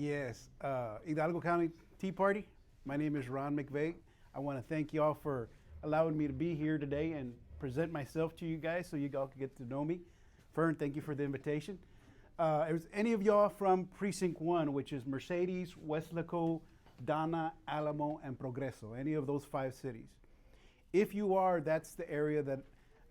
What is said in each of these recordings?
Yes, Hidalgo County Tea Party. My name is Ron McVey. I want to thank y'all for allowing me to be here today and present myself to you guys so you all can get to know me. Fern, thank you for the invitation. Is any of y'all from Precinct 1, which is Mercedes, Weslaco, Dana, Alamo, and Progreso? Any of those 5 cities? If you are, that's the area that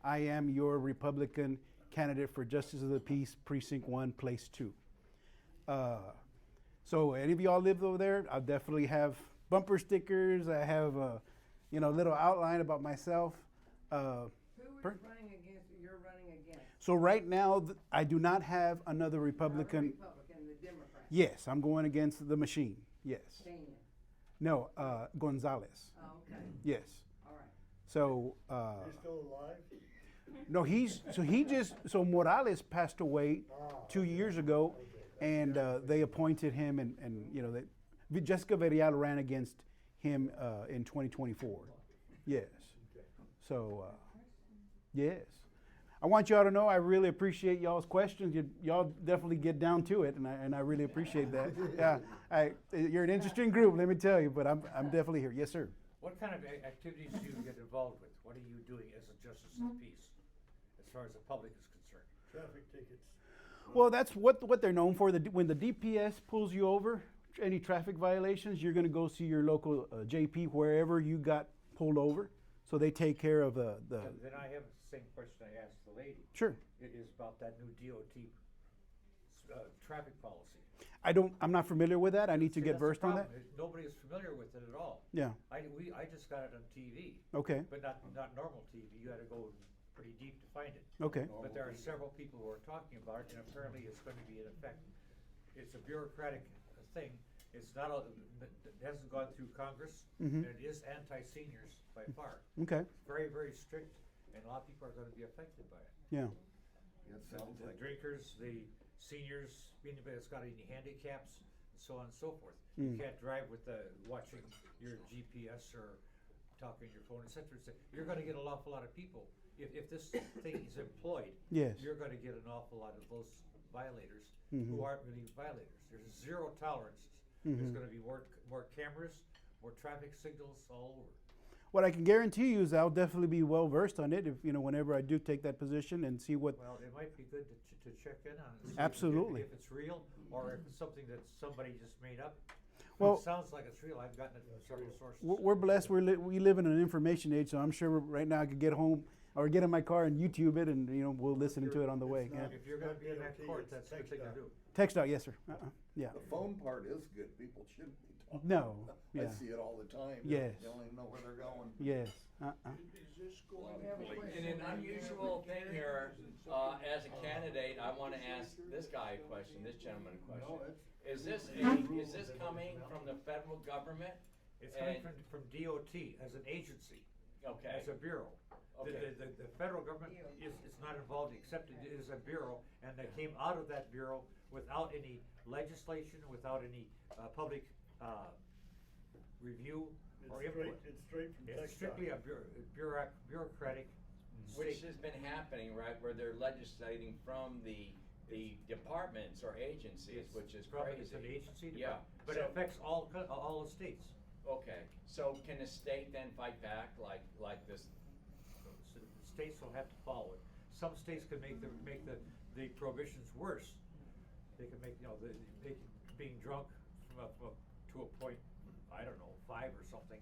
I am your Republican candidate for Justice of the Peace, Precinct 1, Place 2. So any of y'all live over there, I'll definitely have bumper stickers. I have a little outline about myself. Who is running against, you're running against? So right now, I do not have another Republican. Not a Republican, the Democrat. Yes, I'm going against the machine. Yes. Dana. No, Gonzalez. Oh, okay. Yes. All right. So. He's still alive? No, so Morales passed away 2 years ago, and they appointed him, and Jessica Verial ran against him in 2024. Yes. So, yes. I want y'all to know I really appreciate y'all's questions. Y'all definitely get down to it, and I really appreciate that. Yeah, you're an interesting group, let me tell you, but I'm definitely here. Yes, sir. What kind of activities do you get involved with? What are you doing as a justice of the peace, as far as the public is concerned? Traffic tickets. Well, that's what they're known for. When the DPS pulls you over, any traffic violations, you're going to go see your local JP wherever you got pulled over. So they take care of the. Then I have the same question I asked the lady. Sure. It is about that new DOT traffic policy. I'm not familiar with that. I need to See, get that's the versed on that. problem. Nobody is familiar with it at all. Yeah. I just got it on TV. Okay. But not normal TV. You had to go pretty deep to find it. Okay. But there are several people who are talking about it, and apparently it's going to be in effect. It's a bureaucratic thing. It's not it hasn't gone through Congress, and it is anti-seniors by far. Okay. It's very, very strict, and a lot of people are going to be affected by it. Yeah. The drinkers, the seniors, anybody that's got any handicaps, and so on and so forth. You can't drive with watching your GPS or talking on your phone, et cetera, et cetera. You're going to get an awful lot of people. If this thing is employed, Yes. you're going to get an awful lot of those violators who aren't really violators. There's zero tolerance. There's going to be more cameras, more traffic signals all over. What I can guarantee you is I'll definitely be well versed on it. If whenever I do take that position and see what. Well, it might be good to check in on it. See Absolutely. If it's real or if it's something that somebody just made up. Well, it sounds like it's real. I've gotten it from several sources. We're blessed. We live in an information age, so I'm sure right now I could get home or get in my car and YouTube it, and we'll listen to it on the way. Yeah. If you're going to be in that court, that's a good thing to do. Text out, yes, sir. Yeah. The phone part is good. People shouldn't be talking. No. I Yeah. see it all the time. Yes. They don't even know where they're going. Yes. In an unusual thing here, as a candidate, I want to ask this guy a question, this gentleman a question. Is this coming from the federal government? It's coming from DOT as an agency, Okay. as a bureau. Okay. The federal government is not involved, except it is a bureau, and they came out of that bureau without any legislation, without any public review or input. It's straight from It's Texas. strictly a bureaucratic Which state. has been happening, right, where they're legislating from the departments or agencies, which is Probably crazy. it's an agency, Yeah. but it affects all the states. Okay, so can the state then fight back like this? So the states will have to follow it. Some states can make the prohibitions worse. They can make being drunk to a point, I don't know, 5 or something.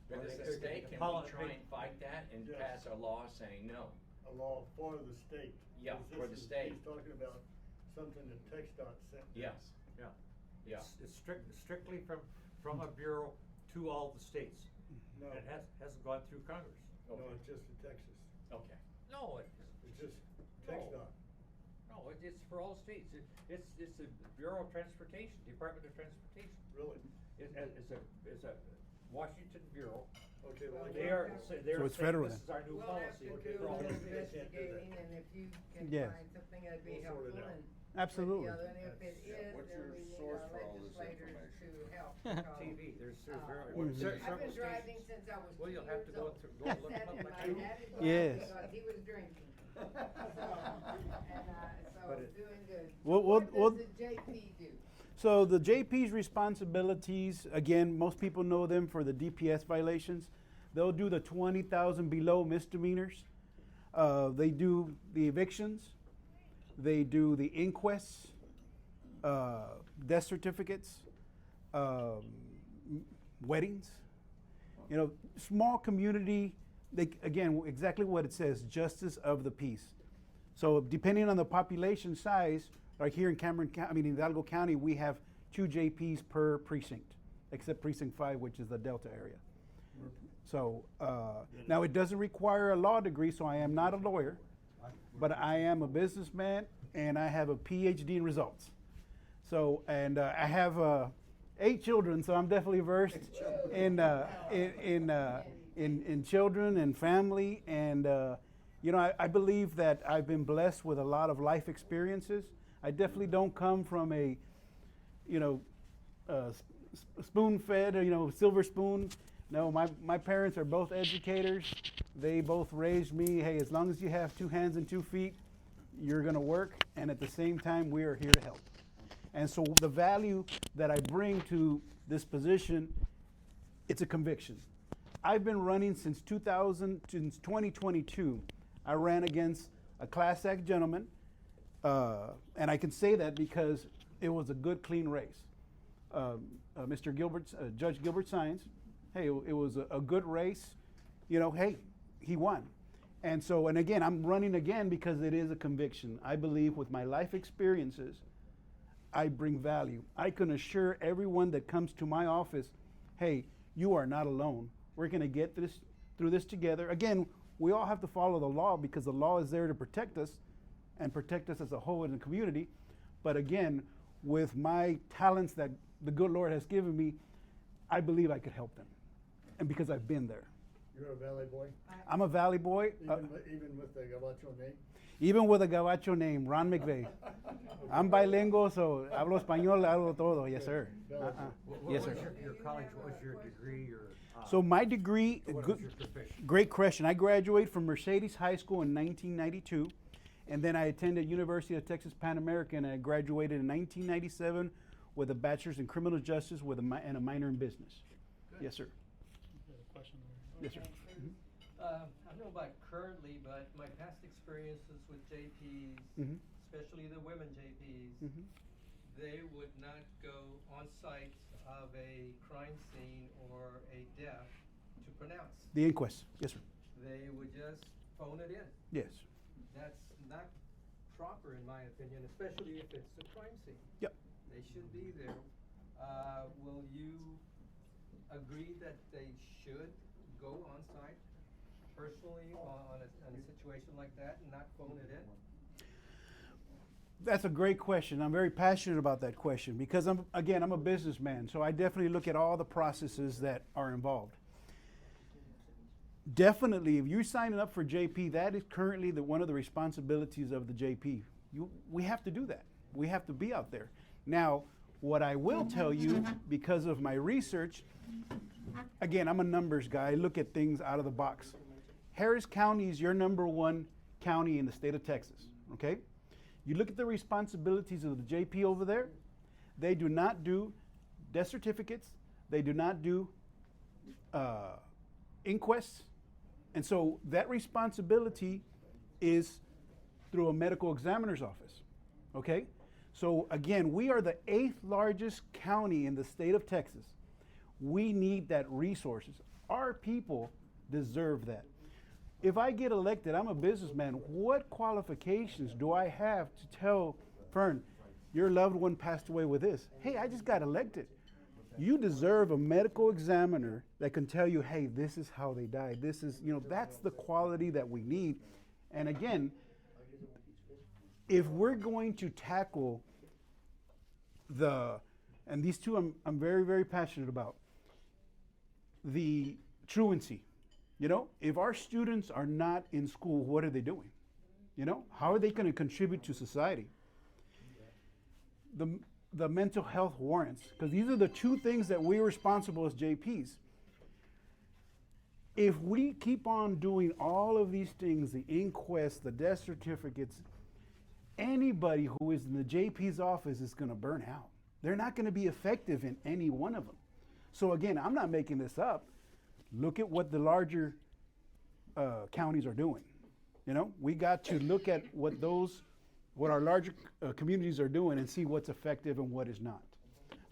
But Or as they a could- state, they can call we it- try and fight that and Yes. pass a law saying no? A law for the state. Yeah, 'Cause for the state. He's talking about something that TxDOT sent. Yes. Yeah. Yeah. It's strictly from a bureau to all the states. No, And it hasn't gone through Congress. no, Okay. it's just in Texas. Okay. No, It's just No. TxDOT. no, it's for all states. It's the Bureau of Transportation, Department of Transportation. Really? It's a Washington Bureau. Okay, well, I They can't- are saying it's federal this is our new We'll have policy. to Okay, do a well, little I can't do that. investigating, and if you can Yes. find something that'd be We'll sort it helpful, out. and. Absolutely. And if it is, What's then your we need source our for all this legislators information? to help. because, TV, there's uh, very, Mhm. several I've been driving stations. since I was 2 Well, you'll have to years go old. through, go and look Sat up in like my you. daddy's car Yes. because he was drinking. So But it- doing good. We'll- What we'll- does the JP do? So the JP's responsibilities, again, most people know them for the DPS violations. They'll do the 20,000 below misdemeanors. They do the evictions. They do the inquests, death certificates, weddings. You know, small community, again, exactly what it says, justice of the peace. So depending on the population size, like here in in Hidalgo County, we have 2 JPs per precinct, except precinct 5, which is the Delta area. So now it doesn't require a law degree, so I am not a lawyer, but I am a businessman and I have a PhD in results. So, and I have 8 children, so I'm definitely versed in children and family. And you know, I believe that I've been blessed with a lot of life experiences. I definitely don't come from a, you know, spoon-fed, you know, silver spoon. No, my parents are both educators. They both raised me, hey, as long as you have 2 hands and 2 feet, you're gonna work, and at the same time, we are here to help. And so the value that I bring to this position, it's a conviction. I've been running since 2022. I ran against a Class Act gentleman, and I can say that because it was a good, clean race. Mr. Gilbert, Judge Gilbert Sines, hey, it was a good race. You know, hey, he won. And so, and again, I'm running again because it is a conviction. I believe with my life experiences, I bring value. I can assure everyone that comes to my office, hey, you are not alone. We're going to get through this together. Again, we all have to follow the law because the law is there to protect us and protect us as a whole in the community. But again, with my talents that the good Lord has given me, I believe I could help them. And because I've been there. You're a valley boy? I'm a Valley boy. Even with the Gabacho name? Even with a Gabacho name, Ron McVey. I'm bilingual, so hablo español, hablo todo. Yes, sir. Yes, sir. What was your college, what was your degree or? So my degree, What was your profession? great question. I graduated from Mercedes High School in 1992, and then I attended University of Texas Pan American, and I graduated in 1997 with a bachelor's in criminal justice and a minor in business. Good. Yes, sir. Yes, sir. I don't know about currently, but my past experiences with JPs, Mhm. especially the women JPs, Mhm. they would not go on site of a crime scene or a death to pronounce. The inquest. Yes, sir. They would just phone it in. Yes. That's not proper in my opinion, especially if it's a crime scene. Yep. They should be there. Will you agree that they should go on site personally on a situation like that and not phone it in? That's a great question. I'm very passionate about that question because I'm a businessman, so I definitely look at all the processes that are involved. Definitely, if you're signing up for JP, that is currently one of the responsibilities of the JP. We have to do that. We have to be out there. Now, what I will tell you, because of my research, again, I'm a numbers guy. I look at things out of the box. Harris County is your #1 county in the state of Texas, okay? You look at the responsibilities of the JP over there, they do not do death certificates, they do not do inquests, and so that responsibility is through a medical examiner's office, okay? So again, we are the 8th largest county in the state of Texas. We need that resources. Our people deserve that. If I get elected, I'm a businessman. What qualifications do I have to tell Fern, your loved one passed away with this? Hey, I just got elected. You deserve a medical examiner that can tell you, hey, this is how they died. This is, you know, that's the quality that we need. And again, if we're going to tackle and these two I'm very, very passionate about, the truancy. You know, if our students are not in school, what are they doing? You know, how are they going to contribute to society? The mental health warrants, because these are the 2 things that we're responsible as JPs. If we keep on doing all of these things, the inquests, the death certificates, anybody who is in the JP's office is going to burn out. They're not going to be effective in any one of them. So again, I'm not making this up. Look at what the larger counties are doing. You know, we got to look at what our larger communities are doing and see what's effective and what is not.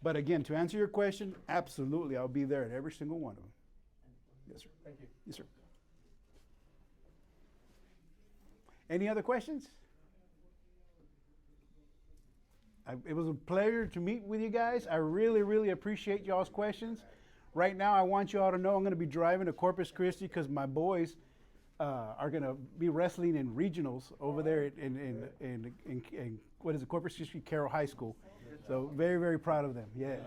But again, to answer your question, absolutely, I'll be there at every single one of them. Yes, sir. Thank you. Yes, sir. Any other questions? It was a pleasure to meet with you guys. I really, really appreciate y'all's questions. Right now, I want you all to know I'm going to be driving to Corpus Christi because my boys are going to be wrestling in regionals over there in what is it, Corpus Christi Carroll High School. So very, very proud of them. Yes.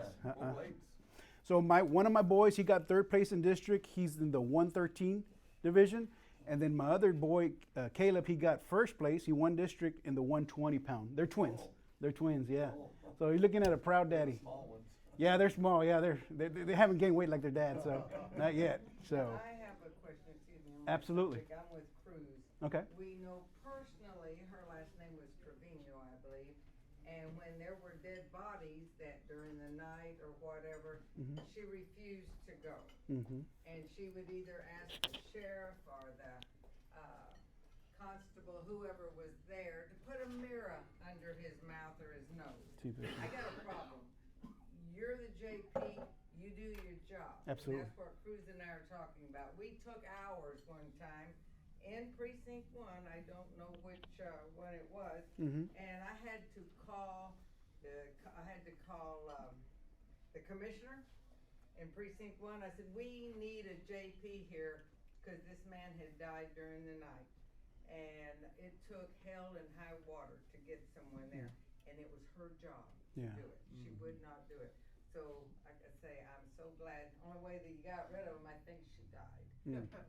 So one of my boys, he got third place in district. He's in the 113 division. And then my other boy, Caleb, he got first place. He won district in the 120 pound. They're twins. They're twins, yeah. So you're looking at a proud daddy. Small ones. Yeah, they're small. Yeah, they haven't gained weight like their dad, so not yet. So I have a question, excuse me. Absolutely. I'm with Cruz. okay. We know personally, her last name was Trevino, I believe, and when there were dead bodies that during the night or whatever, she refused to go. Mm-hmm. And she would either ask the sheriff or the constable, whoever was there, to put a mirror under his mouth or his nose. I got a problem. You're the JP, you do your job. Absolutely. And that's what Cruz and I are talking about. We took hours one time in precinct 1, I don't know which one it was, and I had to call the commissioner in precinct 1. I said, we need a JP here because this man had died during the night. And it took hell and high water to get someone there. And it was her job to do it. She would not do it. So, like I say, I'm so glad. Only way that you got rid of him, I think she died.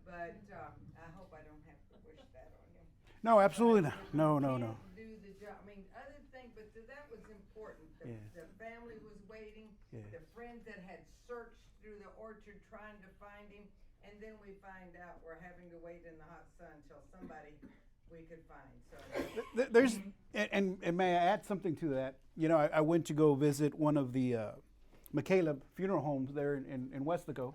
But I hope I don't have to wish that on you. No, absolutely not. No. Can't do the job. I mean, other thing, but that was important. The family was waiting. Yeah. The friends that had searched through the orchard trying to find him. And then we find out we're having to wait in the hot sun till somebody we could find. So There's and may I add something to that? You know, I went to go visit one of the McCaleb funeral homes there in Westlaco,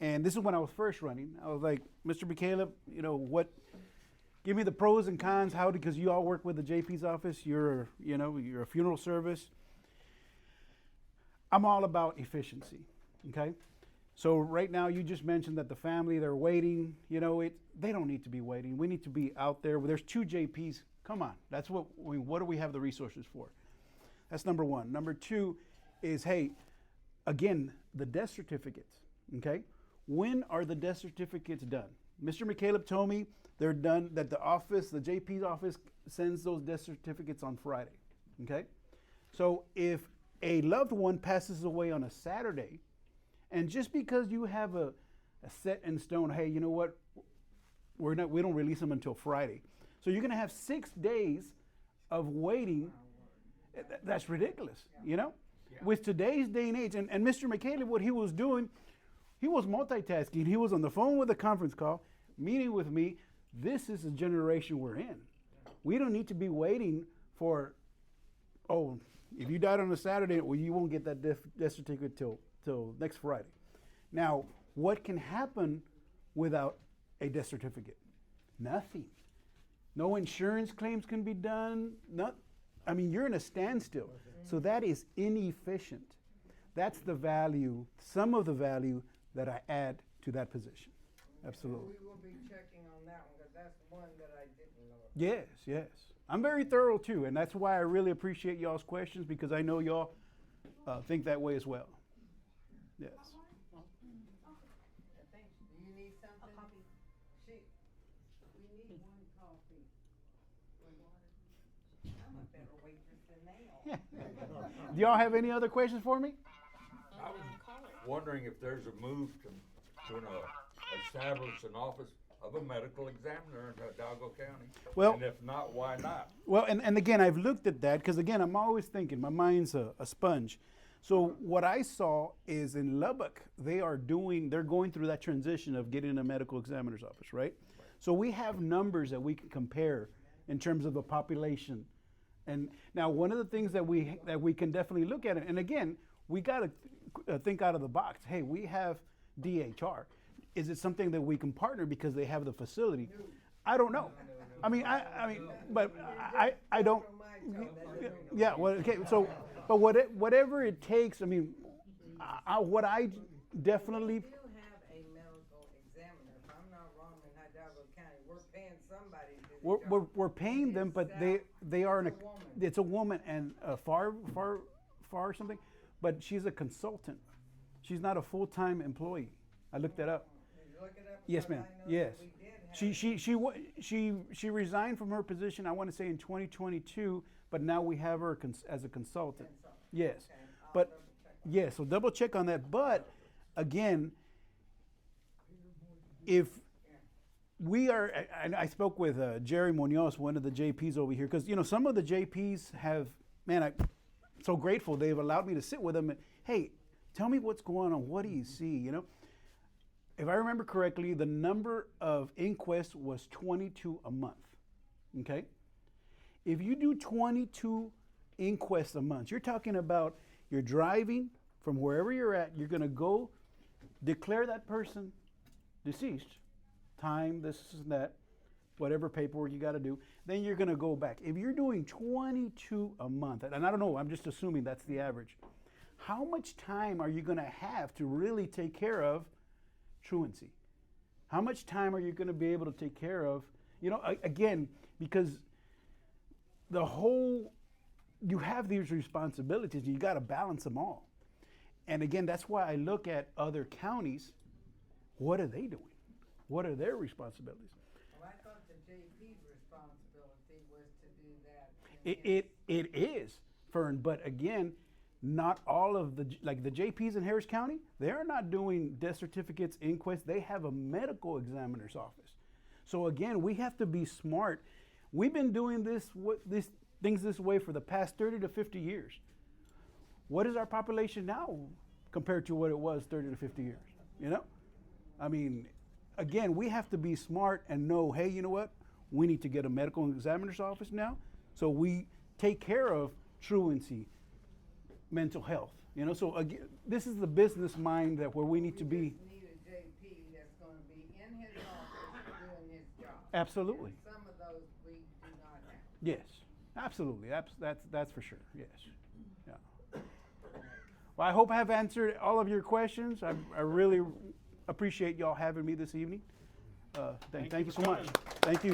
and this is when I was first running. I was like, Mr. McCaleb, you know what? Give me the pros and cons. How? Because you all work with the JP's office. You're a funeral service. I'm all about efficiency. Okay. So right now, you just mentioned that the family, they're waiting. You know, they don't need to be waiting. We need to be out there. There's 2 JPs. Come on. That's what do we have the resources for? That's number 1. Number 2 is, hey, again, the death certificates, okay? When are the death certificates done? Mr. McCaleb told me they're done, that the JP's office sends those death certificates on Friday, okay? So if a loved one passes away on a Saturday, and just because you have a set in stone, hey, you know what? We don't release them until Friday. So you're going to have 6 days of waiting. That's ridiculous, you know? Yeah. With today's day and age, and Mr. McCaleb, what he was doing, he was multitasking. He was on the phone with a conference call, meeting with me. This is the generation we're in. We don't need to be waiting for, if you died on a Saturday, well, you won't get that death certificate till next Friday. Now, what can happen without a death certificate? Nothing. No insurance claims can be done. You're in a standstill. So that is inefficient. That's the value, some of the value that I add to that position. Absolutely. We will be checking on that one because that's one that I didn't know. Yes. I'm very thorough too, and that's why I really appreciate y'all's questions because I know y'all think that way as well. Yes. Thanks. Do you need something? A copy. We need one coffee. I'm a better waitress than they are. Do y'all have any other questions for me? I was wondering if there's a move to establish an office of a medical examiner in Hidalgo County. Well, and if not, why not? Well, and again, I've looked at that because again, I'm always thinking, my mind's a sponge. So what I saw is in Lubbock, they're going through that transition of getting a medical examiner's office, right? So we have numbers that we can compare in terms of the population And now one of the things that we can definitely look at it, and again, we got to think out of the box. Hey, we have DHR. Is it something that we can partner because they have the facility? I don't know. I mean, but I don't. Yeah. Well, okay. So, but whatever it takes. I mean, what I definitely. We do have a medical examiner. If I'm not wrong, in Hidalgo County, we're paying somebody to do the job. We're paying them, but they are It's a woman. it's a woman and far something, but she's a consultant. She's not a full-time employee. I looked that up. Did you look it up? Yes, Because ma'am. I know Yes. that we did have She resigned from her position, I want to say in 2022, but now we have her as a consultant. Yes. Okay, I'll But, double check. yeah, so double check on that. But again, if we are, I spoke with Jerry Munoz, one of the JPs over here, because, you know, some of the JPs have, man, I'm so grateful they've allowed me to sit with them and, hey, tell me what's going on. What do you see, you know? If I remember correctly, the number of inquests was 22 a month, okay? If you do 22 inquests a month, you're talking about you're driving from wherever you're at, you're gonna go declare that person deceased, time, this and that, whatever paperwork you gotta do, then you're gonna go back. If you're doing 22 a month, and I don't know, I'm just assuming that's the average, how much time are you gonna have to really take care of truancy? How much time are you gonna be able to take care of, you know, again, because the whole, you have these responsibilities, you gotta balance them all. And again, that's why I look at other counties, what are they doing? What are their responsibilities? Well, I thought the JP's responsibility was to do that. It is, Fern, but again, not all of the, like the JPs in Harris County, they're not doing death certificates, inquests, they have a medical examiner's office. So again, we have to be smart. We've been doing things this way for the past 30 to 50 years. What is our population now compared to what it was 30 to 50 years? You know? I mean, again, we have to be smart and know, hey, you know what? We need to get a medical examiner's office now so we take care of truancy, mental health. You know, so again, this is the business mind that where we need to be. just need a JP that's gonna be in his office doing his job. Absolutely. And some of those we do not have. Yes, absolutely. That's for sure. Yes. Yeah. Well, I hope I have answered all of your questions. I really appreciate y'all having me this evening. Thank you so much. Thank you.